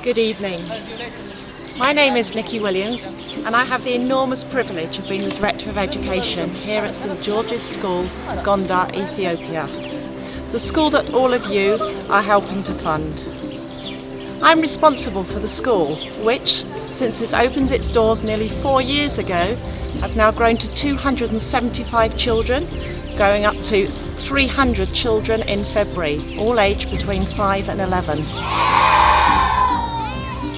Good evening. My name is Nikki Williams and I have the enormous privilege of being the Director of Education here at St George's School, Gondar, Ethiopia. The school that all of you are helping to fund. I'm responsible for the school, which, since it opened its doors nearly 4 years ago, has now grown to 275 children, going up to 300 children in February, all aged between 5 and 11.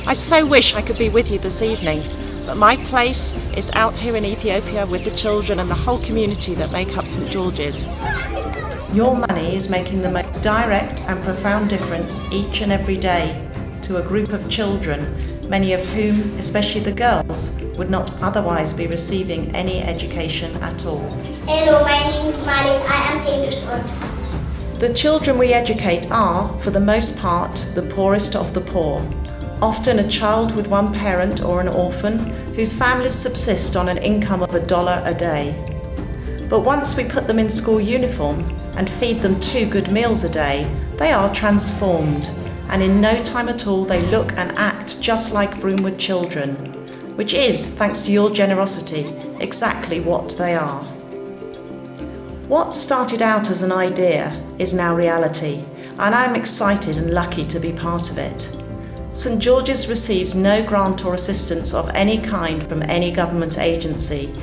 I so wish I could be with you this evening, but my place is out here in Ethiopia with the children and the whole community that make up St George's. Your money is making the most direct and profound difference each and every day to a group of children, many of whom, especially the girls, would not otherwise be receiving any education at all. Hello, my name is Malik. I am 10 years old. The children we educate are, for the most part, the poorest of the poor. Often a child with one parent or an orphan whose families subsist on an income of $1 a day. But once we put them in school uniform and feed them 2 good meals a day, they are transformed, and in no time at all they look and act just like Broomwood children, which is, thanks to your generosity, exactly what they are. What started out as an idea is now reality, and I'm excited and lucky to be part of it. St George's receives no grant or assistance of any kind from any government agency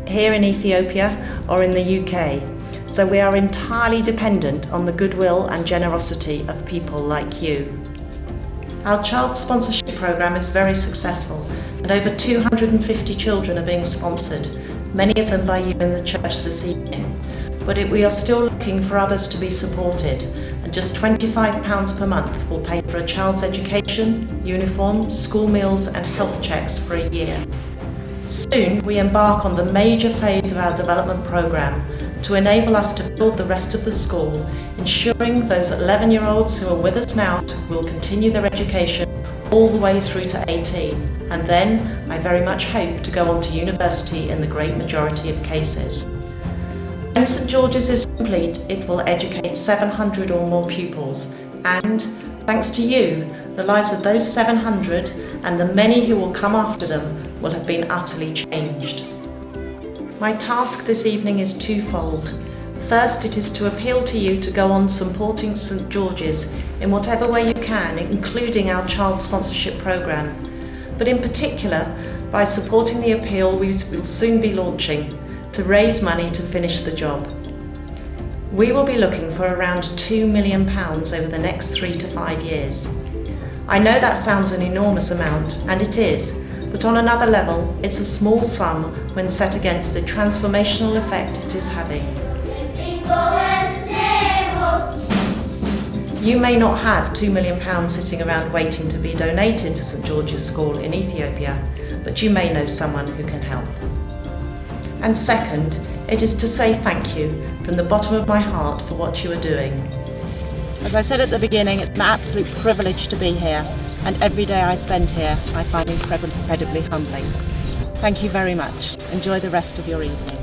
here in Ethiopia or in the UK, so we are entirely dependent on the goodwill and generosity of people like you. Our child sponsorship programme is very successful, and over 250 children are being sponsored, many of them by you in the church this evening. But we are still looking for others to be supported, and just £25 per month will pay for a child's education, uniform, school meals and health checks for a year. Soon we embark on the major phase of our development programme to enable us to build the rest of the school, ensuring those 11-year-olds who are with us now will continue their education all the way through to 18, and then I very much hope to go on to university in the great majority of cases. When St George's is complete, it will educate 700 or more pupils, and, thanks to you, the lives of those 700 and the many who will come after them will have been utterly changed. My task this evening is twofold. First, it is to appeal to you to go on supporting St George's in whatever way you can, including our child sponsorship programme, but in particular by supporting the appeal we will soon be launching to raise money to finish the job. We will be looking for around £2 million over the next 3 to 5 years. I know that sounds an enormous amount, and it is, but on another level, it's a small sum when set against the transformational effect it is having. You may not have £2 million sitting around waiting to be donated to St George's School in Ethiopia, but you may know someone who can help. And second, it is to say thank you from the bottom of my heart for what you are doing. As I said at the beginning, it's an absolute privilege to be here, and every day I spend here I find incredibly humbling. Thank you very much. Enjoy the rest of your evening.